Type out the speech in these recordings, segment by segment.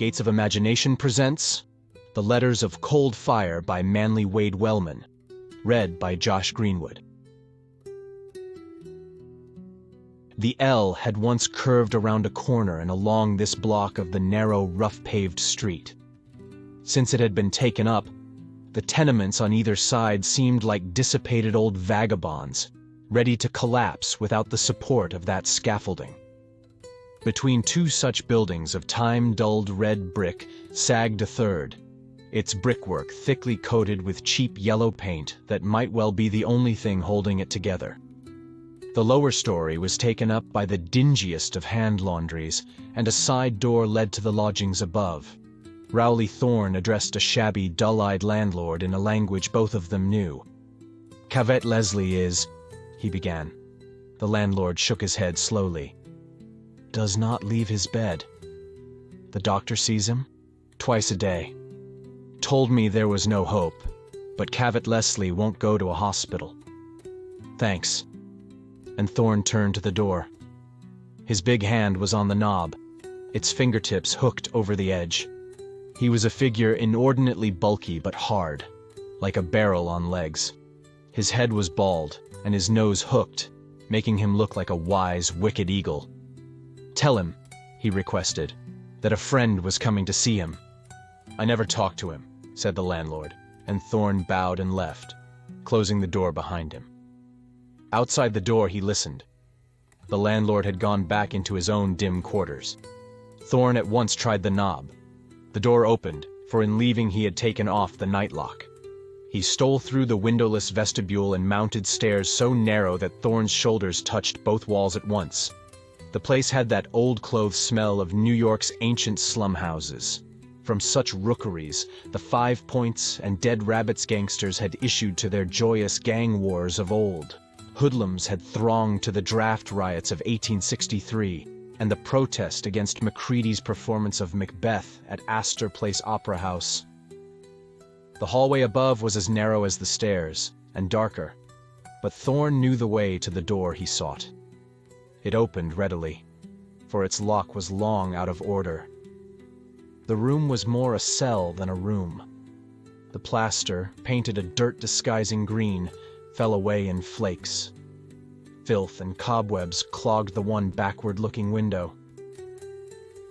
Gates of Imagination presents The Letters of Cold Fire by Manly Wade Wellman, read by Josh Greenwood. The L had once curved around a corner and along this block of the narrow, rough-paved street. Since it had been taken up, the tenements on either side seemed like dissipated old vagabonds, ready to collapse without the support of that scaffolding. Between two such buildings of time-dulled red brick sagged a third, its brickwork thickly coated with cheap yellow paint that might well be the only thing holding it together. The lower story was taken up by the dingiest of hand laundries, and a side door led to the lodgings above. Rowley Thorne addressed a shabby, dull-eyed landlord in a language both of them knew. "Cavett Leslie is," he began. The landlord shook his head slowly. "Does not leave his bed. The doctor sees him twice a day. Told me there was no hope, but Cavett Leslie won't go to a hospital. Thanks." And Thorne turned to the door. His big hand was on the knob, its fingertips hooked over the edge. He was a figure inordinately bulky but hard, like a barrel on legs. His head was bald, and his nose hooked, making him look like a wise, wicked eagle. "Tell him," he requested, "that a friend was coming to see him." "I never talked to him," said the landlord, and Thorne bowed and left, closing the door behind him. Outside the door he listened. The landlord had gone back into his own dim quarters. Thorne at once tried the knob. The door opened, for in leaving he had taken off the night lock. He stole through the windowless vestibule and mounted stairs so narrow that Thorne's shoulders touched both walls at once. The place had that old-clothes smell of New York's ancient slum houses. From such rookeries, the 5 Points and Dead Rabbits gangsters had issued to their joyous gang wars of old. Hoodlums had thronged to the draft riots of 1863 and the protest against Macready's performance of Macbeth at Astor Place Opera House. The hallway above was as narrow as the stairs, and darker, but Thorne knew the way to the door he sought. It opened readily, for its lock was long out of order. The room was more a cell than a room. The plaster, painted a dirt-disguising green, fell away in flakes. Filth and cobwebs clogged the one backward-looking window.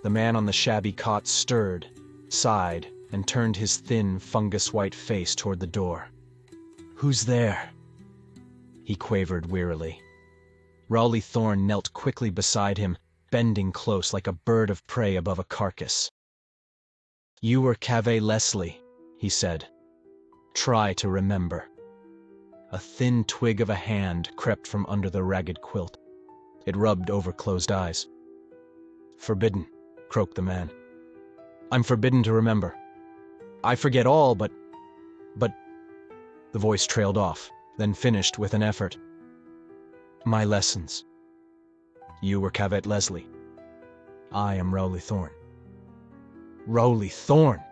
The man on the shabby cot stirred, sighed, and turned his thin, fungus-white face toward the door. "Who's there?" he quavered wearily. Rowley Thorne knelt quickly beside him, bending close like a bird of prey above a carcass. "You were Cavett Leslie," he said. "Try to remember." A thin twig of a hand crept from under the ragged quilt. It rubbed over closed eyes. "Forbidden," croaked the man. "I'm forbidden to remember. I forget all, but... The voice trailed off, then finished with an effort. "My lessons. You were Cavett Leslie. I am Rowley Thorne." "Rowley Thorne!"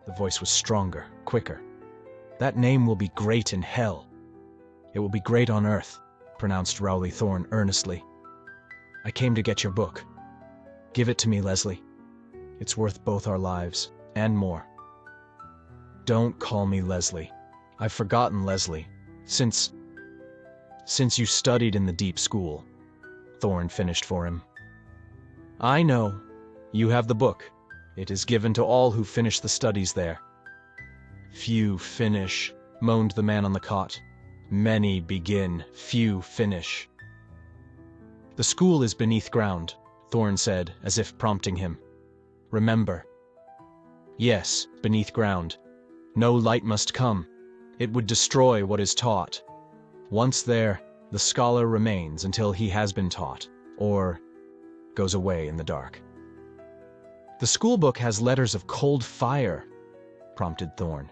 The voice was stronger, quicker. "That name will be great in hell." "It will be great on earth," pronounced Rowley Thorne earnestly. "I came to get your book. Give it to me, Leslie. It's worth both our lives, and more." "Don't call me Leslie. I've forgotten Leslie. Since you studied in the deep school," Thorne finished for him. "I know. You have the book. It is given to all who finish the studies there." "Few finish," moaned the man on the cot. "Many begin, few finish." "The school is beneath ground," Thorne said, as if prompting him. "Remember." "Yes, beneath ground. No light must come. It would destroy what is taught. Once there, the scholar remains until he has been taught, or goes away in the dark." "The schoolbook has letters of cold fire," prompted Thorne.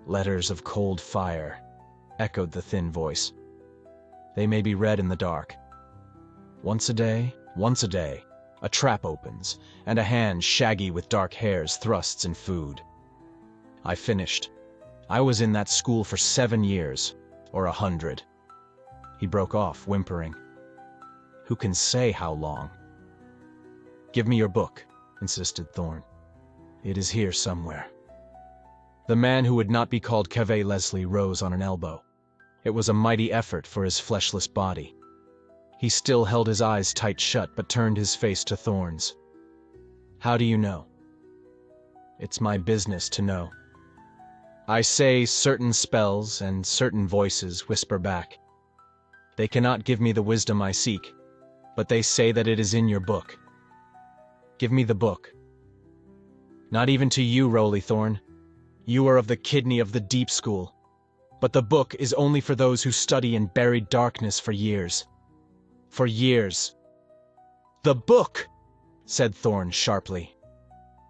"Letters of cold fire," echoed the thin voice. "They may be read in the dark. Once a day, a trap opens, and a hand shaggy with dark hairs thrusts in food. I finished. I was in that school for 7 years, or 100. He broke off, whimpering. Who can say how long? "Give me your book," insisted Thorne. It is here somewhere. The man who would not be called Cave Leslie rose on an elbow. It was a mighty effort for his fleshless body. He still held his eyes tight shut, but turned his face to Thorne's. How do you know? It's my business to know. I say certain spells, and certain voices whisper back. They cannot give me the wisdom I seek, but they say that it is in your book. Give me the book. Not even to you, Rowley Thorne. You are of the kidney of the deep school. But the book is only for those who study in buried darkness for years. For years. The book! Said Thorne sharply.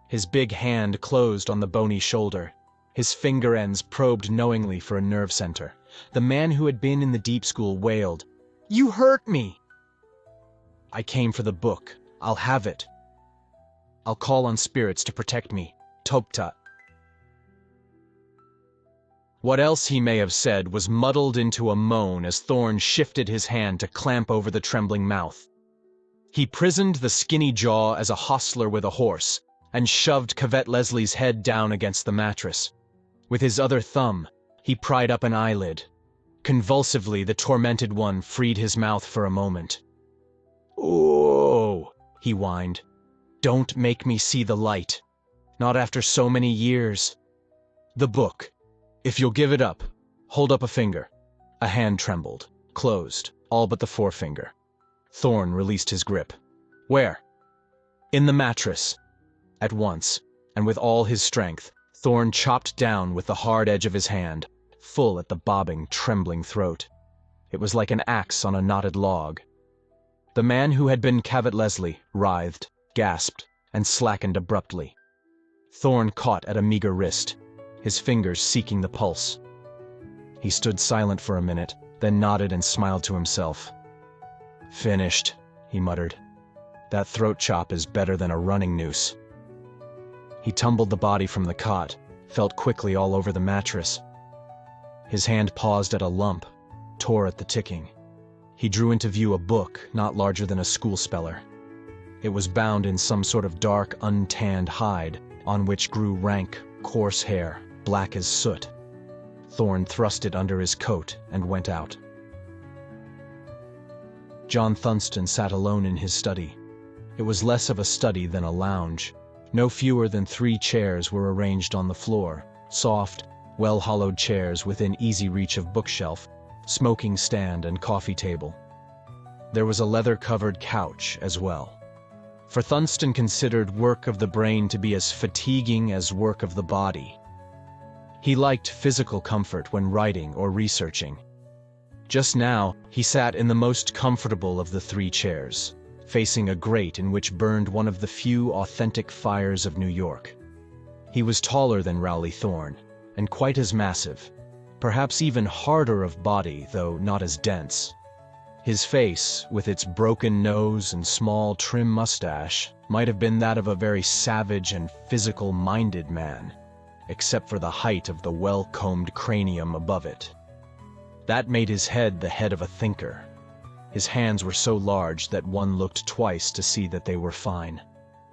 His big hand closed on the bony shoulder. His finger ends probed knowingly for a nerve center. The man who had been in the deep school wailed, You hurt me! I came for the book. I'll have it. I'll call on spirits to protect me. Topta. What else he may have said was muddled into a moan as Thorne shifted his hand to clamp over the trembling mouth. He prisoned the skinny jaw as a hostler with a horse, and shoved Cavett Leslie's head down against the mattress. With his other thumb, he pried up an eyelid. Convulsively, the tormented one freed his mouth for a moment. "Oh," he whined. "Don't make me see the light. Not after so many years. The book. If you'll give it up, hold up a finger." A hand trembled, closed, all but the forefinger. Thorne released his grip. "Where?" "In the mattress." At once, and with all his strength, Thorne chopped down with the hard edge of his hand, full at the bobbing, trembling throat. It was like an axe on a knotted log. The man who had been Cavett Leslie writhed, gasped, and slackened abruptly. Thorne caught at a meager wrist, his fingers seeking the pulse. He stood silent for a minute, then nodded and smiled to himself. "Finished," he muttered. "That throat chop is better than a running noose." He tumbled the body from the cot, felt quickly all over the mattress. His hand paused at a lump, tore at the ticking. He drew into view a book not larger than a school speller. It was bound in some sort of dark, untanned hide, on which grew rank, coarse hair, black as soot. Thorne thrust it under his coat and went out. John Thunstone sat alone in his study. It was less of a study than a lounge. No fewer than 3 chairs were arranged on the floor, soft, well-hollowed chairs within easy reach of bookshelf, smoking stand, and coffee table. There was a leather-covered couch as well. For Thunstone considered work of the brain to be as fatiguing as work of the body. He liked physical comfort when writing or researching. Just now, he sat in the most comfortable of the 3 chairs, facing a grate in which burned one of the few authentic fires of New York. He was taller than Rowley Thorne, and quite as massive, perhaps even harder of body, though not as dense. His face, with its broken nose and small, trim mustache, might have been that of a very savage and physical-minded man, except for the height of the well-combed cranium above it. That made his head the head of a thinker. His hands were so large that one looked twice to see that they were fine.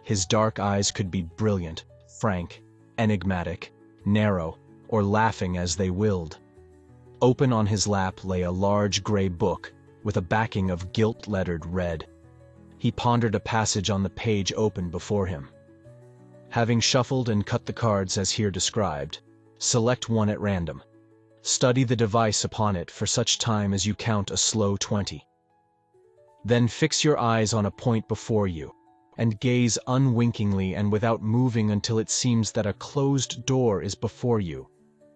His dark eyes could be brilliant, frank, enigmatic, narrow, or laughing as they willed. Open on his lap lay a large gray book with a backing of gilt-lettered red. He pondered a passage on the page open before him. Having shuffled and cut the cards as here described, select one at random. Study the device upon it for such time as you count a slow 20. Then fix your eyes on a point before you, and gaze unwinkingly and without moving until it seems that a closed door is before you,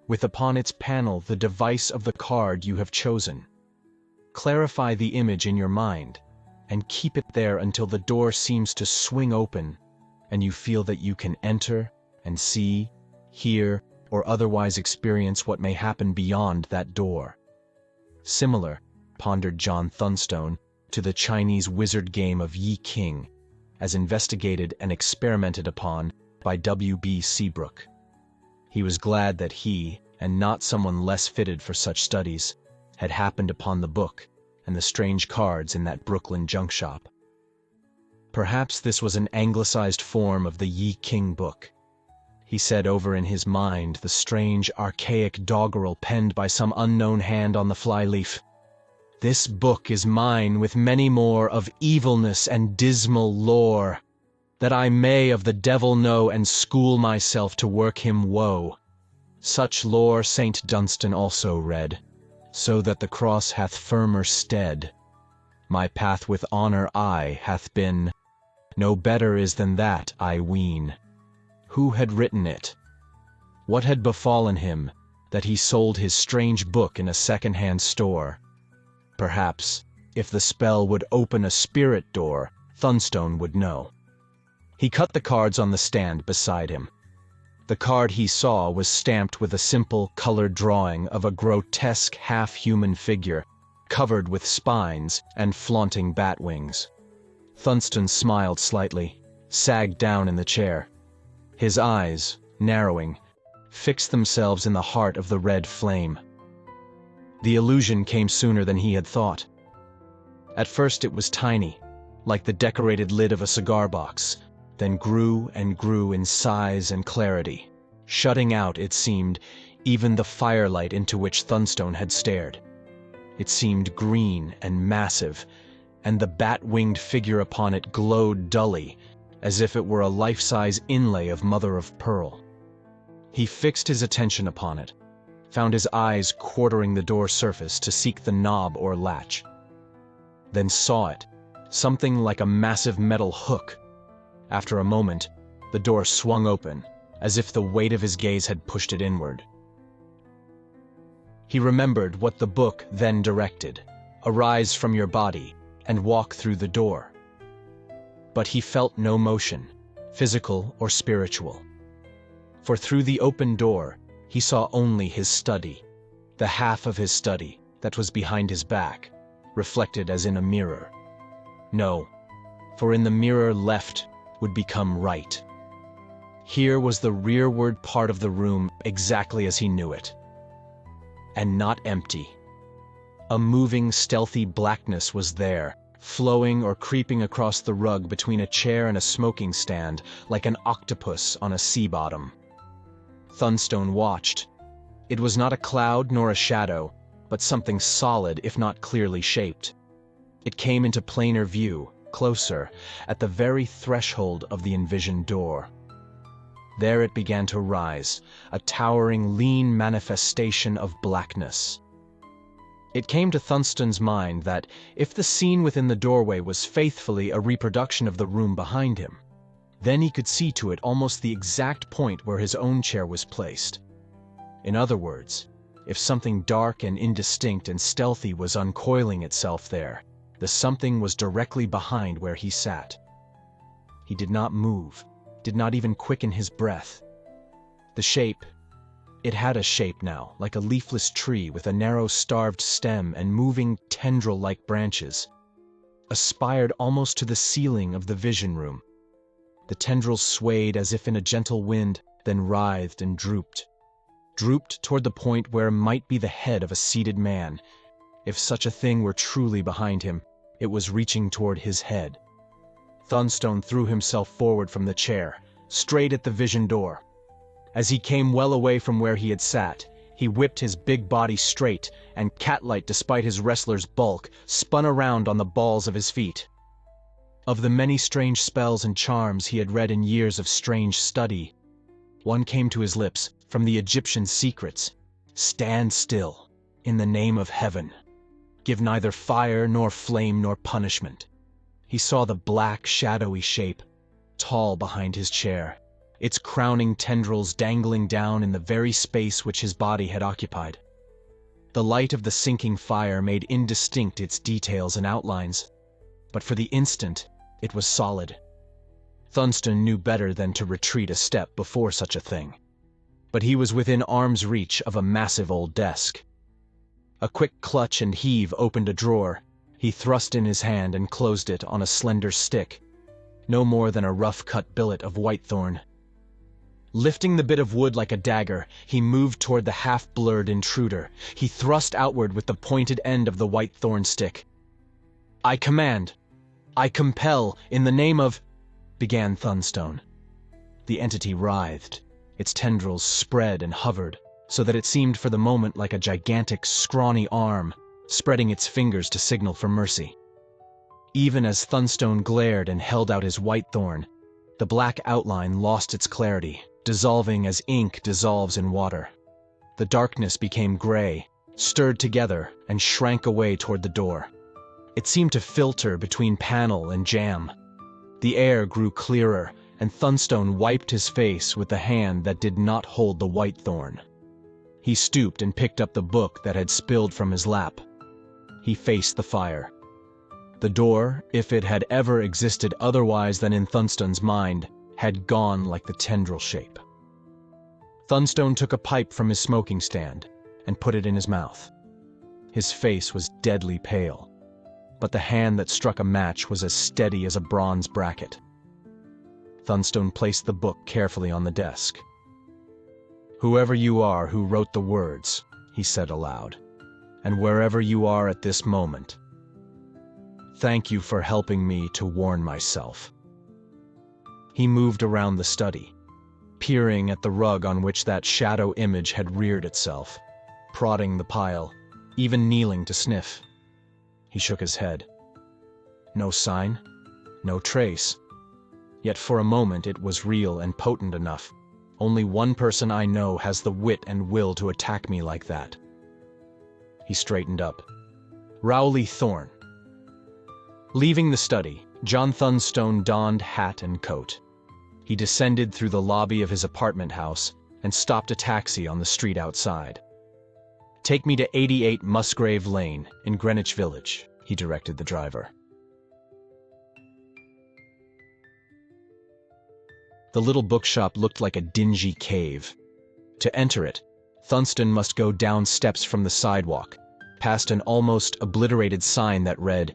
with upon its panel the device of the card you have chosen. Clarify the image in your mind, and keep it there until the door seems to swing open, and you feel that you can enter and see, hear, or otherwise experience what may happen beyond that door. Similar, pondered John Thunstone, to the Chinese wizard game of Yi King, as investigated and experimented upon by W.B. Seabrook. He was glad that he, and not someone less fitted for such studies, had happened upon the book and the strange cards in that Brooklyn junk shop. Perhaps this was an anglicized form of the Yi King book. he said over in his mind the strange, archaic doggerel penned by some unknown hand on the flyleaf. "This book is mine with many more of evilness and dismal lore, that I may of the devil know and school myself to work him woe. Such lore Saint Dunstan also read, so that the cross hath firmer stead. My path with honour aye hath been, no better is than that, I ween." Who had written it? What had befallen him, that he sold his strange book in a second-hand store? Perhaps, if the spell would open a spirit door, Thunstone would know. He cut the cards on the stand beside him. The card he saw was stamped with a simple, colored drawing of a grotesque half-human figure, covered with spines and flaunting bat wings. Thunstone smiled slightly, sagged down in the chair. His eyes, narrowing, fixed themselves in the heart of the red flame. The illusion came sooner than he had thought. At first it was tiny, like the decorated lid of a cigar box, then grew and grew in size and clarity, shutting out, it seemed, even the firelight into which Thunstone had stared. It seemed green and massive, and the bat-winged figure upon it glowed dully, as if it were a life-size inlay of mother-of-pearl. He fixed his attention upon it, found his eyes quartering the door surface to seek the knob or latch. Then saw it, something like a massive metal hook. After a moment, the door swung open, as if the weight of his gaze had pushed it inward. He remembered what the book then directed: arise from your body and walk through the door. But he felt no motion, physical or spiritual. For through the open door, he saw only his study, the half of his study that was behind his back, reflected as in a mirror. No, for in the mirror left would become right. Here was the rearward part of the room exactly as he knew it. And not empty. A moving, stealthy blackness was there, flowing or creeping across the rug between a chair and a smoking stand, like an octopus on a sea bottom. Thunstone watched. It was not a cloud nor a shadow, but something solid if not clearly shaped. It came into plainer view, closer, at the very threshold of the envisioned door. There it began to rise, a towering, lean manifestation of blackness. It came to Thunstone's mind that, if the scene within the doorway was faithfully a reproduction of the room behind him, then he could see to it almost the exact point where his own chair was placed. In other words, if something dark and indistinct and stealthy was uncoiling itself there, the something was directly behind where he sat. He did not move, did not even quicken his breath. The shape, it had a shape now, like a leafless tree with a narrow starved stem and moving tendril-like branches, aspired almost to the ceiling of the vision room. The tendrils swayed as if in a gentle wind, then writhed and drooped toward the point where might be the head of a seated man. If such a thing were truly behind him, it was reaching toward his head. Thunstone threw himself forward from the chair, straight at the vision door. As he came well away from where he had sat, he whipped his big body straight, and cat-like despite his wrestler's bulk, spun around on the balls of his feet. Of the many strange spells and charms he had read in years of strange study, one came to his lips from the Egyptian secrets: "Stand still, in the name of heaven. Give neither fire nor flame nor punishment." He saw the black, shadowy shape, tall behind his chair, its crowning tendrils dangling down in the very space which his body had occupied. The light of the sinking fire made indistinct its details and outlines, but for the instant it was solid. Thunstone knew better than to retreat a step before such a thing, but he was within arm's reach of a massive old desk. A quick clutch and heave opened a drawer. He thrust in his hand and closed it on a slender stick, no more than a rough-cut billet of whitethorn. Lifting the bit of wood like a dagger, he moved toward the half-blurred intruder. He thrust outward with the pointed end of the whitethorn stick. "I command, I compel, in the name of—" began Thunstone. The entity writhed, Its tendrils spread and hovered, so that it seemed for the moment like a gigantic, scrawny arm, spreading its fingers to signal for mercy. Even as Thunstone glared and held out his white thorn, the black outline lost its clarity, dissolving as ink dissolves in water. The darkness became gray, stirred together, and shrank away toward the door. It seemed to filter between panel and jamb. The air grew clearer, and Thunstone wiped his face with the hand that did not hold the white thorn. He stooped and picked up the book that had spilled from his lap. He faced the fire. The door, if it had ever existed otherwise than in Thunstone's mind, had gone like the tendril shape. Thunstone took a pipe from his smoking stand and put it in his mouth. His face was deadly pale, but the hand that struck a match was as steady as a bronze bracket. Thunstone placed the book carefully on the desk. "Whoever you are who wrote the words," he said aloud, "and wherever you are at this moment, thank you for helping me to warn myself." He moved around the study, peering at the rug on which that shadow image had reared itself, prodding the pile, even kneeling to sniff. He shook his head. No sign, no trace. Yet for a moment it was real and potent enough. Only one person I know has the wit and will to attack me like that. He straightened up. Rowley Thorne. Leaving the study, John Thunstone donned hat and coat. He descended through the lobby of his apartment house and stopped a taxi on the street outside. "Take me to 88 Musgrave Lane in Greenwich Village," he directed the driver. The little bookshop looked like a dingy cave. To enter it, Thunstone must go down steps from the sidewalk, past an almost obliterated sign that read,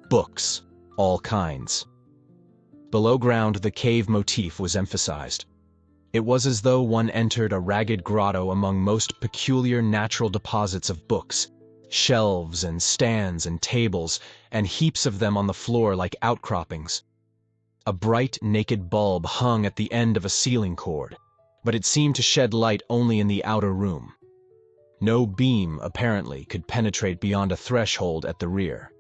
"Books, all kinds." Below ground, the cave motif was emphasized. It was as though one entered a ragged grotto among most peculiar natural deposits of books, shelves and stands and tables, and heaps of them on the floor like outcroppings. A bright, naked bulb hung at the end of a ceiling cord, but it seemed to shed light only in the outer room. No beam, apparently, could penetrate beyond a threshold at the rear.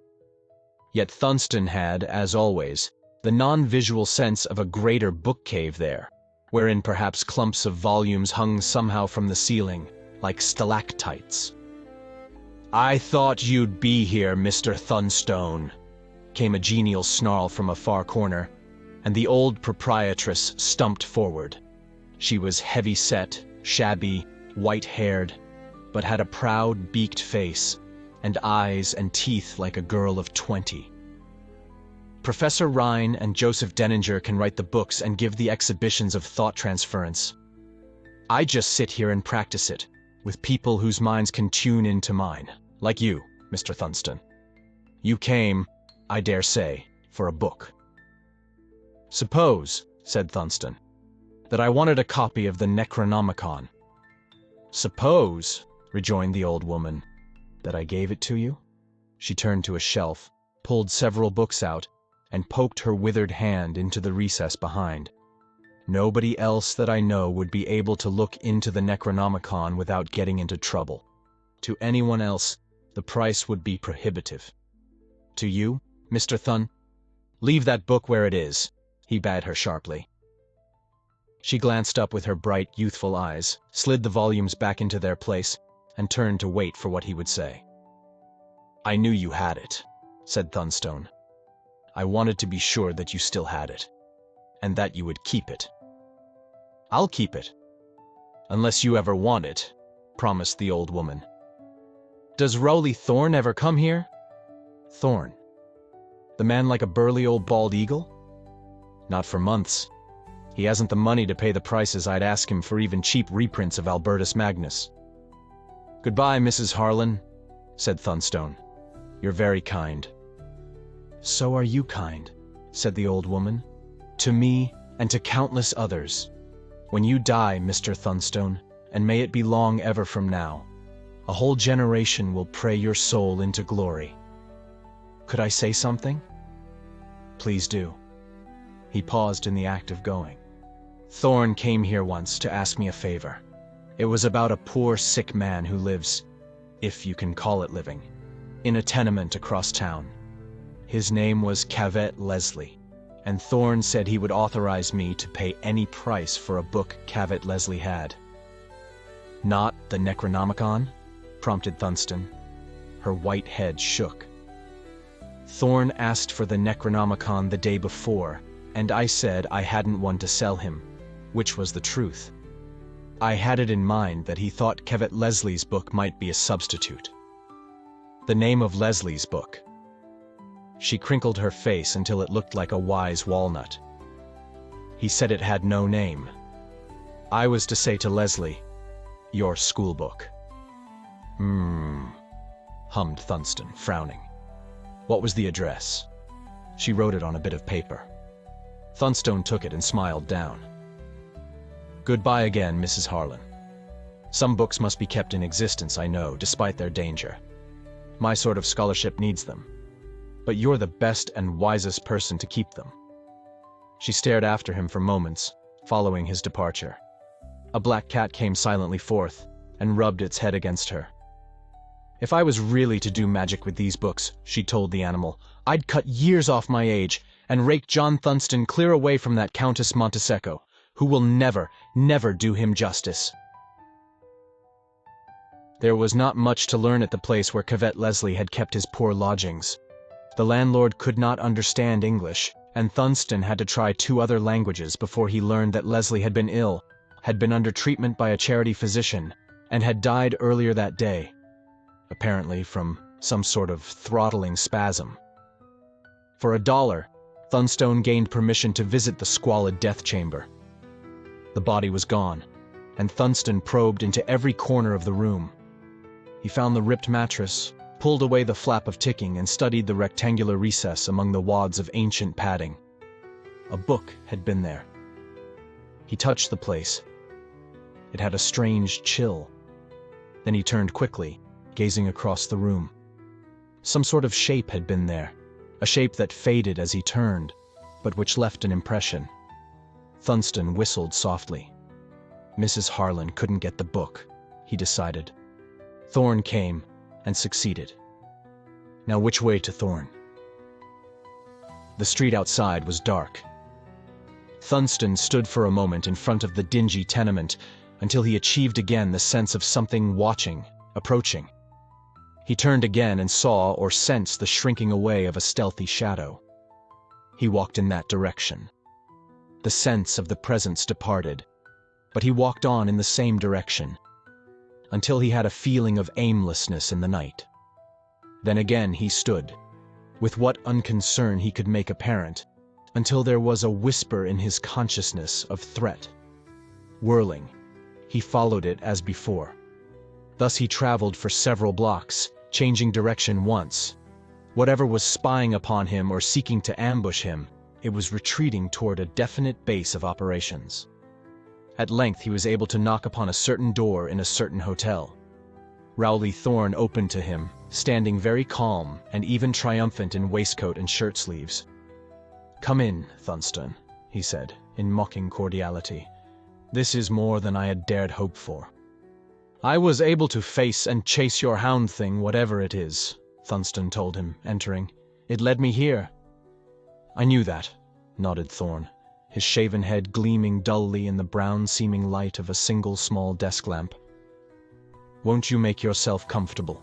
Yet Thunstone had, as always, the non-visual sense of a greater book cave there, wherein perhaps clumps of volumes hung somehow from the ceiling, like stalactites. "I thought you'd be here, Mr. Thunstone," came a genial snarl from a far corner, and the old proprietress stumped forward. She was heavy-set, shabby, white-haired, but had a proud, beaked face, and eyes and teeth like a girl of 20. "Professor Rhine and Joseph Denninger can write the books and give the exhibitions of thought transference. I just sit here and practice it, with people whose minds can tune into mine, like you, Mr. Thunstone. You came, I dare say, for a book." "Suppose," said Thunstone, "that I wanted a copy of the Necronomicon." "Suppose," rejoined the old woman, "that I gave it to you?" She turned to a shelf, pulled several books out, and poked her withered hand into the recess behind. "Nobody else that I know would be able to look into the Necronomicon without getting into trouble. To anyone else, the price would be prohibitive. To you, Mr. Leave that book where it is," he bade her sharply. She glanced up with her bright, youthful eyes, slid the volumes back into their place, and turned to wait for what he would say. "I knew you had it," said Thunstone. "I wanted to be sure that you still had it, and that you would keep it." "I'll keep it, unless you ever want it," promised the old woman. "Does Rowley Thorne ever come here?" "Thorne? The man like a burly old bald eagle? Not for months. He hasn't the money to pay the prices I'd ask him for even cheap reprints of Albertus Magnus." "Goodbye, Mrs. Harlan," said Thunstone. "You're very kind." "So are you kind," said the old woman, "to me and to countless others. When you die, Mr. Thunstone, and may it be long ever from now, a whole generation will pray your soul into glory. Could I say something?" "Please do." He paused in the act of going. Thorne came here once to ask me a favor. It was about a poor, sick man who lives, if you can call it living, in a tenement across town. His name was Cavett Leslie, and Thorne said he would authorize me to pay any price for a book Cavett Leslie had. Not the Necronomicon? Prompted Thunstone. Her white head shook. Thorne asked for the Necronomicon the day before, and I said I hadn't one to sell him, which was the truth. I had it in mind that he thought Cavett Leslie's book might be a substitute. The name of Leslie's book. She crinkled her face until it looked like a wise walnut. He said it had no name. I was to say to Leslie, "Your school book." Hummed Thunstone, frowning. What was the address? She wrote it on a bit of paper. Thunstone took it and smiled down. Goodbye again, Mrs. Harlan. Some books must be kept in existence, I know, despite their danger. My sort of scholarship needs them. But you're the best and wisest person to keep them. She stared after him for moments, following his departure. A black cat came silently forth and rubbed its head against her. If I was really to do magic with these books, she told the animal, I'd cut years off my age and rake John Thunstone clear away from that Countess Montesecco, who will never, never do him justice. There was not much to learn at the place where Cavett Leslie had kept his poor lodgings. The landlord could not understand English, and Thunstone had to try 2 other languages before he learned that Leslie had been ill, had been under treatment by a charity physician, and had died earlier that day, apparently from some sort of throttling spasm. For $1, Thunstone gained permission to visit the squalid death chamber. The body was gone, and Thunstone probed into every corner of the room. He found the ripped mattress, pulled away the flap of ticking, and studied the rectangular recess among the wads of ancient padding. A book had been there. He touched the place. It had a strange chill. Then he turned quickly, gazing across the room. Some sort of shape had been there, a shape that faded as he turned, but which left an impression. Thunstone whistled softly. Mrs. Harlan couldn't get the book, he decided. Thorne came, and succeeded. Now which way to Thorne? The street outside was dark. Thunstone stood for a moment in front of the dingy tenement until he achieved again the sense of something watching, approaching. He turned again and saw or sensed the shrinking away of a stealthy shadow. He walked in that direction. The sense of the presence departed, but he walked on in the same direction, until he had a feeling of aimlessness in the night. Then again he stood, with what unconcern he could make apparent, until there was a whisper in his consciousness of threat. Whirling, he followed it as before. Thus he traveled for several blocks, changing direction once. Whatever was spying upon him or seeking to ambush him, it was retreating toward a definite base of operations. At length he was able to knock upon a certain door in a certain hotel. Rowley Thorne opened to him, standing very calm and even triumphant in waistcoat and shirt sleeves. "Come in, Thunstone," he said, in mocking cordiality. "This is more than I had dared hope for." "I was able to face and chase your hound thing, whatever it is," Thunstone told him, entering. "It led me here." "I knew that," nodded Thorne, his shaven head gleaming dully in the brown-seeming light of a single small desk lamp. "Won't you make yourself comfortable?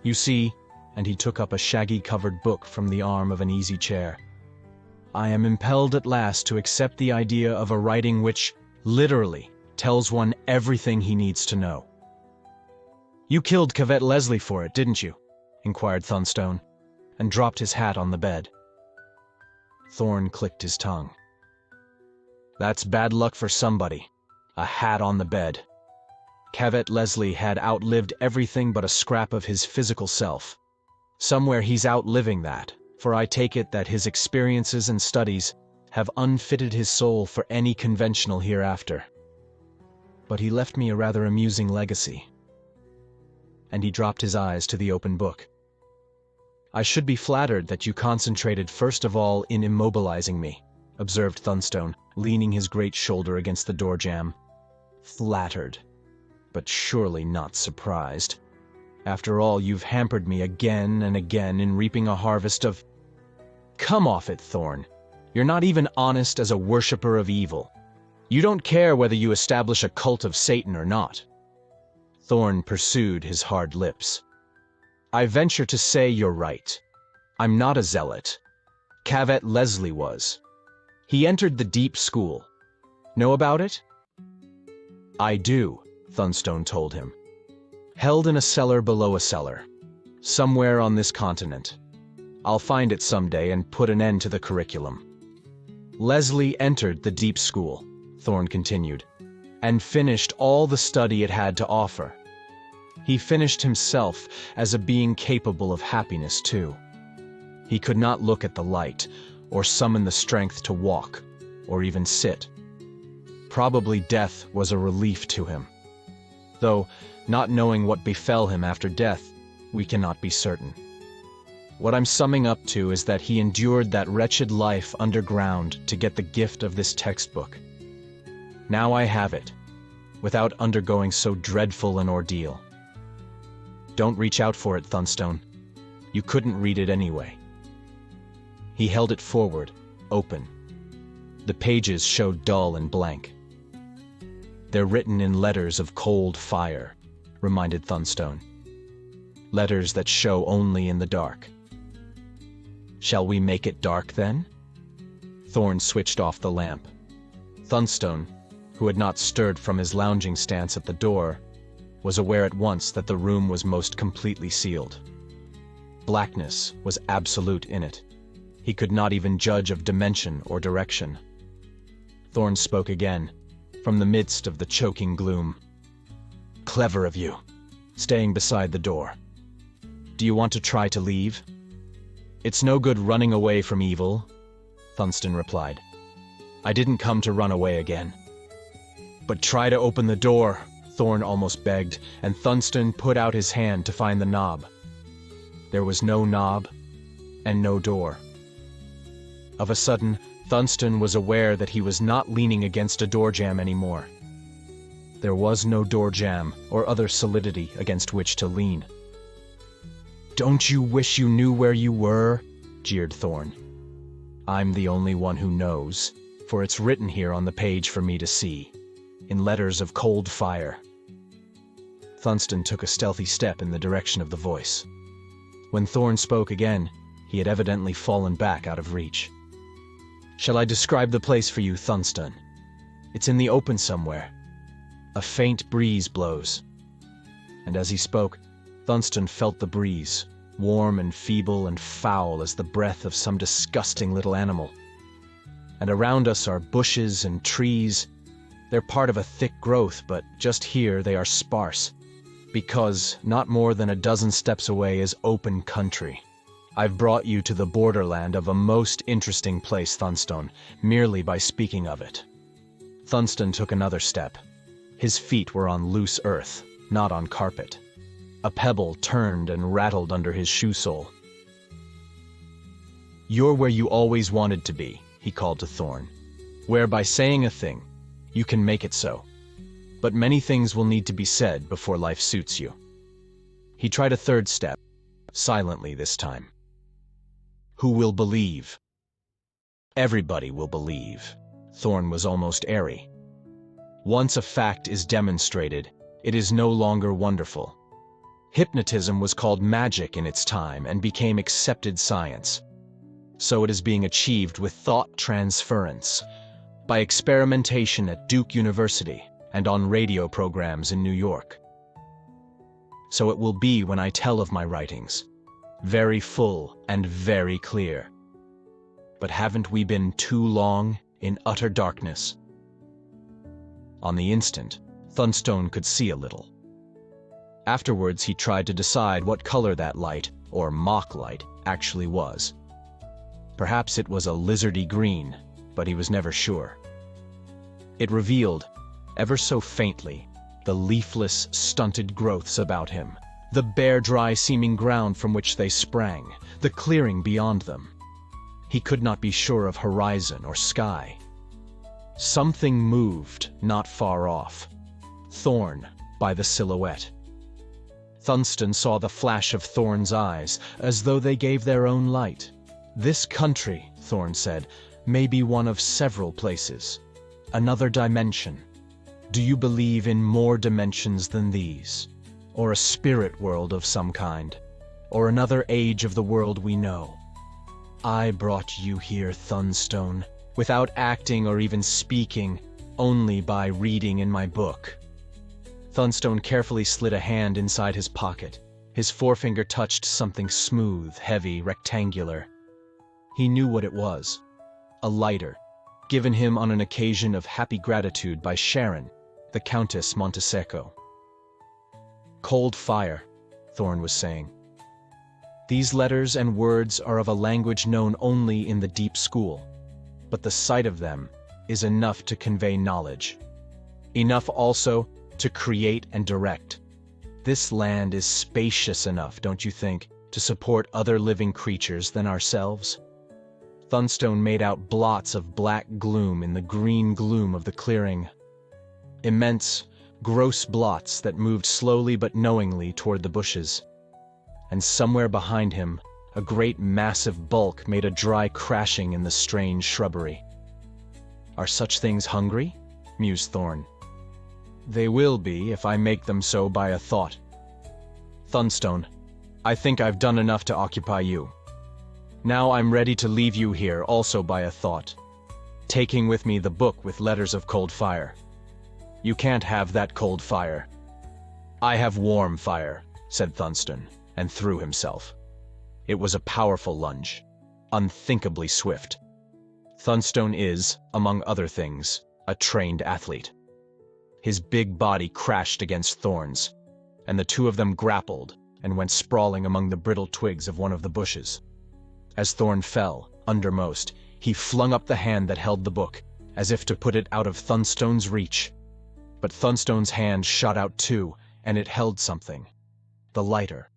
You see," and he took up a shaggy-covered book from the arm of an easy chair, "I am impelled at last to accept the idea of a writing which, literally, tells one everything he needs to know." "You killed Cavett Leslie for it, didn't you?" inquired Thunstone, and dropped his hat on the bed. Thorne clicked his tongue. "That's bad luck for somebody. A hat on the bed. Cavett Leslie had outlived everything but a scrap of his physical self. Somewhere he's outliving that, for I take it that his experiences and studies have unfitted his soul for any conventional hereafter. But he left me a rather amusing legacy." And he dropped his eyes to the open book. "I should be flattered that you concentrated first of all in immobilizing me, observed Thunstone, leaning his great shoulder against the door jamb. Flattered, but surely not surprised. After all, you've hampered me again and again in reaping a harvest of— Come off it, Thorne. You're not even honest as a worshipper of evil. You don't care whether you establish a cult of Satan or not. Thorne pursued his hard lips. I venture to say you're right. I'm not a zealot. Cavett Leslie was. He entered the deep school. Know about it? I do, Thunstone told him. Held in a cellar below a cellar. Somewhere on this continent. I'll find it someday and put an end to the curriculum. Leslie entered the deep school, Thorne continued, and finished all the study it had to offer. He finished himself as a being capable of happiness too. He could not look at the light, or summon the strength to walk, or even sit. Probably death was a relief to him. Though, not knowing what befell him after death, we cannot be certain. What I'm summing up to is that he endured that wretched life underground to get the gift of this textbook. Now I have it, without undergoing so dreadful an ordeal. Don't reach out for it, Thunstone. You couldn't read it anyway. He held it forward, open. The pages showed dull and blank. They're written in letters of cold fire, reminded Thunstone. Letters that show only in the dark. Shall we make it dark, then? Thorne switched off the lamp. Thunstone, who had not stirred from his lounging stance at the door, was aware at once that the room was most completely sealed. Blackness was absolute in it. He could not even judge of dimension or direction. Thorne spoke again, from the midst of the choking gloom. Clever of you, staying beside the door. Do you want to try to leave? It's no good running away from evil, Thunstone replied. I didn't come to run away again. But try to open the door, Thorne almost begged, and Thunstone put out his hand to find the knob. There was no knob, and no door. Of a sudden, Thunstone was aware that he was not leaning against a door jamb anymore. There was no door jamb or other solidity against which to lean. Don't you wish you knew where you were? Jeered Thorne. I'm the only one who knows, for it's written here on the page for me to see, in letters of cold fire. Thunstone took a stealthy step in the direction of the voice. When Thorne spoke again, he had evidently fallen back out of reach. Shall I describe the place for you, Thunstone? It's in the open somewhere. A faint breeze blows. And as he spoke, Thunstone felt the breeze, warm and feeble and foul as the breath of some disgusting little animal. And around us are bushes and trees. They're part of a thick growth, but just here they are sparse, because not more than a dozen steps away is open country. I've brought you to the borderland of a most interesting place, Thunstone, merely by speaking of it. Thunstone took another step. His feet were on loose earth, not on carpet. A pebble turned and rattled under his shoe sole. You're where you always wanted to be, he called to Thorne, where by saying a thing, you can make it so. But many things will need to be said before life suits you. He tried a third step, silently this time. Who will believe? Everybody will believe. Thorne was almost airy. Once a fact is demonstrated, it is no longer wonderful. Hypnotism was called magic in its time and became accepted science. So it is being achieved with thought transference, by experimentation at Duke University and on radio programs in New York. So it will be when I tell of my writings, very full and very clear. But haven't we been too long in utter darkness? On the instant, Thunstone could see a little. Afterwards, he tried to decide what color that light, or mock light, actually was. Perhaps it was a lizardy green, but he was never sure. It revealed, ever so faintly, the leafless, stunted growths about him, the bare, dry-seeming ground from which they sprang, the clearing beyond them. He could not be sure of horizon or sky. Something moved not far off. Thorne, by the silhouette. Thunstone saw the flash of Thorne's eyes, as though they gave their own light. "This country," Thorne said, "may be one of several places. Another dimension. Do you believe in more dimensions than these? Or a spirit world of some kind? Or another age of the world we know? I brought you here, Thunstone, without acting or even speaking, only by reading in my book." Thunstone carefully slid a hand inside his pocket. His forefinger touched something smooth, heavy, rectangular. He knew what it was. A lighter, given him on an occasion of happy gratitude by Sharon, the Countess Montesecco. "Cold fire," Thorne was saying. "These letters and words are of a language known only in the deep school, but the sight of them is enough to convey knowledge. Enough also to create and direct. This land is spacious enough, don't you think, to support other living creatures than ourselves?" Thunstone made out blots of black gloom in the green gloom of the clearing. Immense, gross blots that moved slowly but knowingly toward the bushes. And somewhere behind him, a great massive bulk made a dry crashing in the strange shrubbery. "Are such things hungry?" mused Thorne. "They will be if I make them so by a thought. Thunstone, I think I've done enough to occupy you. Now I'm ready to leave you here also by a thought, taking with me the book with letters of cold fire. You can't have that cold fire." "I have warm fire," said Thunstone, and threw himself. It was a powerful lunge, unthinkably swift. Thunstone is, among other things, a trained athlete. His big body crashed against Thorne's, and the two of them grappled and went sprawling among the brittle twigs of one of the bushes. As Thorne fell, undermost, he flung up the hand that held the book, as if to put it out of Thunstone's reach. But Thunstone's hand shot out too, and it held something. The lighter.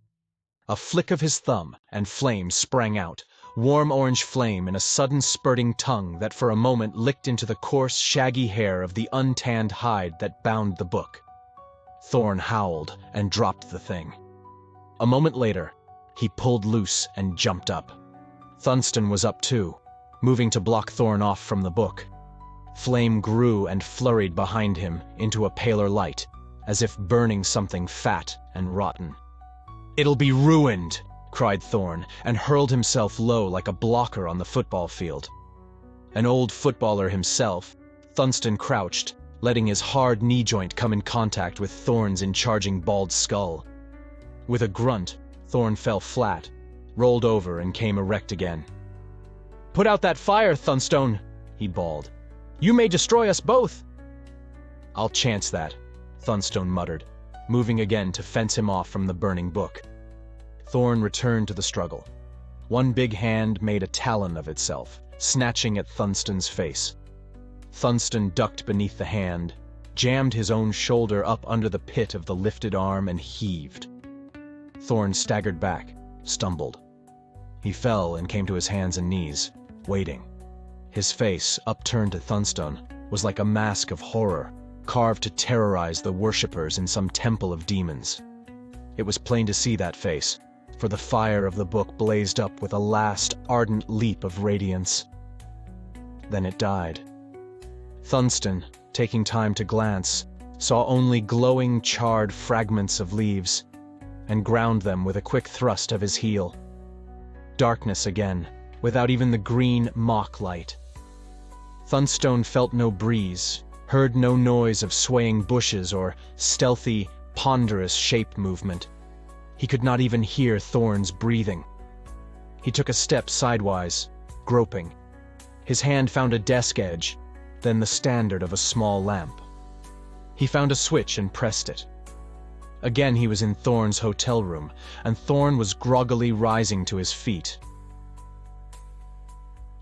A flick of his thumb, and flame sprang out, warm orange flame in a sudden spurting tongue that for a moment licked into the coarse, shaggy hair of the untanned hide that bound the book. Thorne howled and dropped the thing. A moment later, he pulled loose and jumped up. Thunstone was up too, moving to block Thorne off from the book. Flame grew and flurried behind him into a paler light, as if burning something fat and rotten. "It'll be ruined!" cried Thorne, and hurled himself low like a blocker on the football field. An old footballer himself, Thunstone crouched, letting his hard knee joint come in contact with Thorne's encharging bald skull. With a grunt, Thorne fell flat, rolled over and came erect again. "Put out that fire, Thunstone!" he bawled. "You may destroy us both!" "I'll chance that," Thunstone muttered, moving again to fence him off from the burning book. Thorne returned to the struggle. One big hand made a talon of itself, snatching at Thunstone's face. Thunstone ducked beneath the hand, jammed his own shoulder up under the pit of the lifted arm and heaved. Thorne staggered back, stumbled. He fell and came to his hands and knees, waiting. His face, upturned to Thunstone, was like a mask of horror, carved to terrorize the worshippers in some temple of demons. It was plain to see that face, for the fire of the book blazed up with a last ardent leap of radiance. Then it died. Thunstone, taking time to glance, saw only glowing, charred fragments of leaves, and ground them with a quick thrust of his heel. Darkness again, without even the green mock light. Thunstone felt no breeze, heard no noise of swaying bushes or stealthy, ponderous shape movement. He could not even hear Thorne's breathing. He took a step sidewise, groping. His hand found a desk edge, then the standard of a small lamp. He found a switch and pressed it. Again he was in Thorne's hotel room, and Thorne was groggily rising to his feet.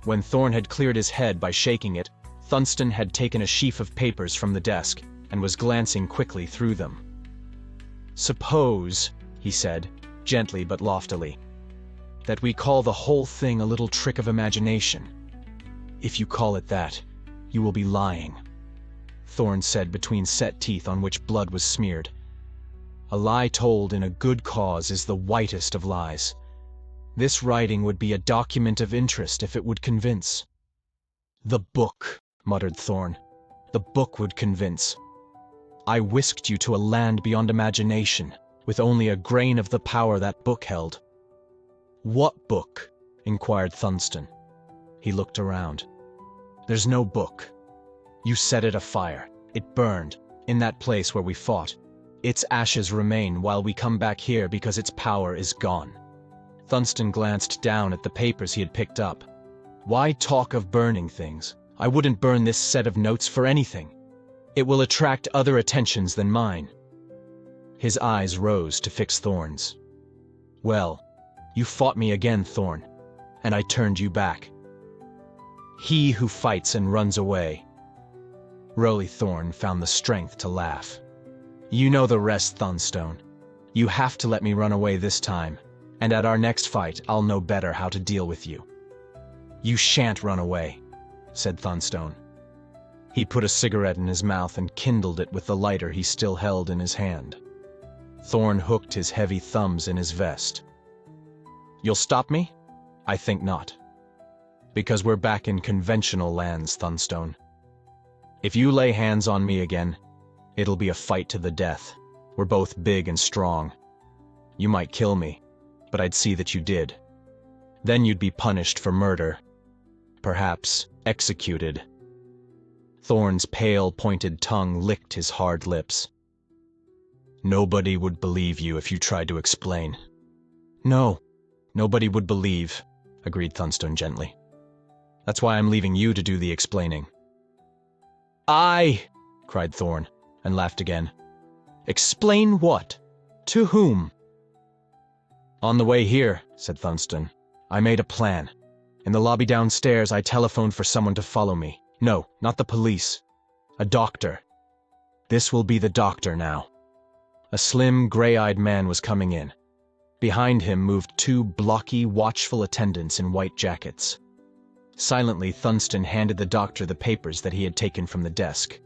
When Thorne had cleared his head by shaking it, Thunstone had taken a sheaf of papers from the desk and was glancing quickly through them. "Suppose," he said, gently but loftily, that we call the whole thing a little trick of imagination. If you call it that, you will be lying, Thorne said between set teeth on which blood was smeared. A lie told in a good cause is the whitest of lies. This writing would be a document of interest if it would convince. The book, muttered Thorne. The book would convince. I whisked you to a land beyond imagination, with only a grain of the power that book held. What book? Inquired Thunstone. He looked around. There's no book. You set it afire. It burned, in that place where we fought. Its ashes remain while we come back here because its power is gone. Thunstone glanced down at the papers he had picked up. Why talk of burning things? I wouldn't burn this set of notes for anything. It will attract other attentions than mine. His eyes rose to fix Thorne's. Well, you fought me again, Thorne, and I turned you back. He who fights and runs away. Rowley Thorne found the strength to laugh. You know the rest, Thunstone. You have to let me run away this time, and at our next fight I'll know better how to deal with you. You shan't run away, said Thunstone. He put a cigarette in his mouth and kindled it with the lighter he still held in his hand. Thorne hooked his heavy thumbs in his vest. You'll stop me? I think not. Because we're back in conventional lands, Thunstone. If you lay hands on me again, it'll be a fight to the death. We're both big and strong. You might kill me, but I'd see that you did. Then you'd be punished for murder. Perhaps executed. Thorne's pale, pointed tongue licked his hard lips. Nobody would believe you if you tried to explain. No, nobody would believe, agreed Thunstone gently. That's why I'm leaving you to do the explaining. I, cried Thorne, and laughed again. Explain what? To whom? On the way here, said Thunstone, I made a plan. In the lobby downstairs, I telephoned for someone to follow me. No, not the police. A doctor. This will be the doctor now. A slim, gray-eyed man was coming in. Behind him moved two blocky, watchful attendants in white jackets. Silently, Thunstone handed the doctor the papers that he had taken from the desk.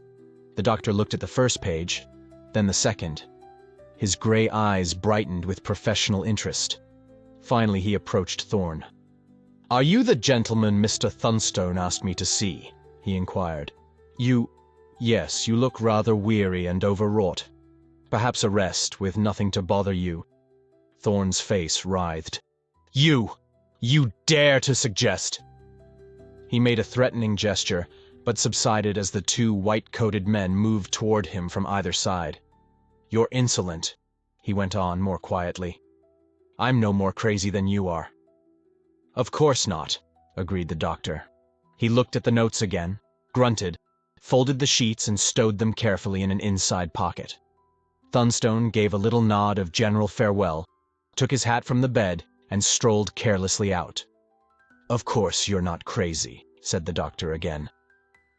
The doctor looked at the first page, then the second. His gray eyes brightened with professional interest. Finally, he approached Thorne. Are you the gentleman Mr. Thunstone asked me to see? He inquired. Yes, you look rather weary and overwrought. Perhaps a rest, with nothing to bother you. Thorne's face writhed. You dare to suggest! He made a threatening gesture, but subsided as the two white-coated men moved toward him from either side. You're insolent, he went on more quietly. I'm no more crazy than you are. Of course not, agreed the doctor. He looked at the notes again, grunted, folded the sheets and stowed them carefully in an inside pocket. Thunstone gave a little nod of general farewell, took his hat from the bed, and strolled carelessly out. Of course you're not crazy, said the doctor again.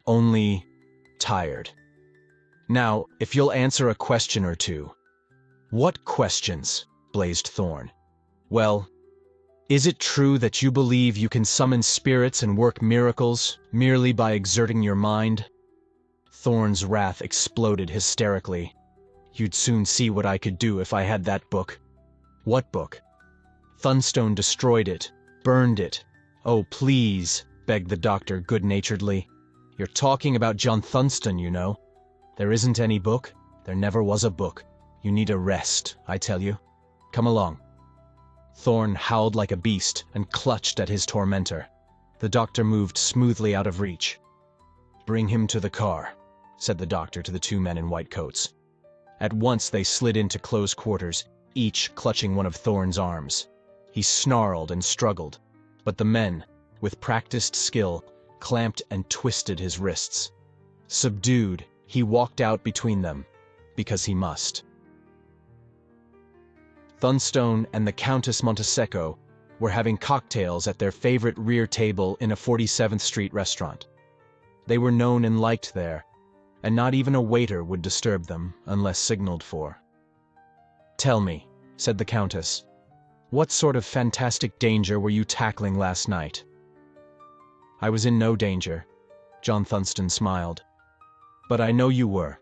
Only tired. Now, if you'll answer a question or two. What questions? Blazed Thorne. Well, is it true that you believe you can summon spirits and work miracles merely by exerting your mind? Thorne's wrath exploded hysterically. You'd soon see what I could do if I had that book. What book? Thunstone destroyed it, burned it. Oh, please, begged the doctor good-naturedly. You're talking about John Thunstone, you know. There isn't any book. There never was a book. You need a rest, I tell you. Come along. Thorne howled like a beast and clutched at his tormentor. The doctor moved smoothly out of reach. Bring him to the car, said the doctor to the two men in white coats. At once they slid into close quarters, each clutching one of Thorne's arms. He snarled and struggled, but the men, with practiced skill, clamped and twisted his wrists. Subdued, he walked out between them, because he must. Thunstone and the Countess Montesecco were having cocktails at their favorite rear table in a 47th Street restaurant. They were known and liked there, and not even a waiter would disturb them unless signaled for. Tell me, said the Countess, What sort of fantastic danger were you tackling last night?" "I was in no danger," John Thunstone smiled. "But I know you were.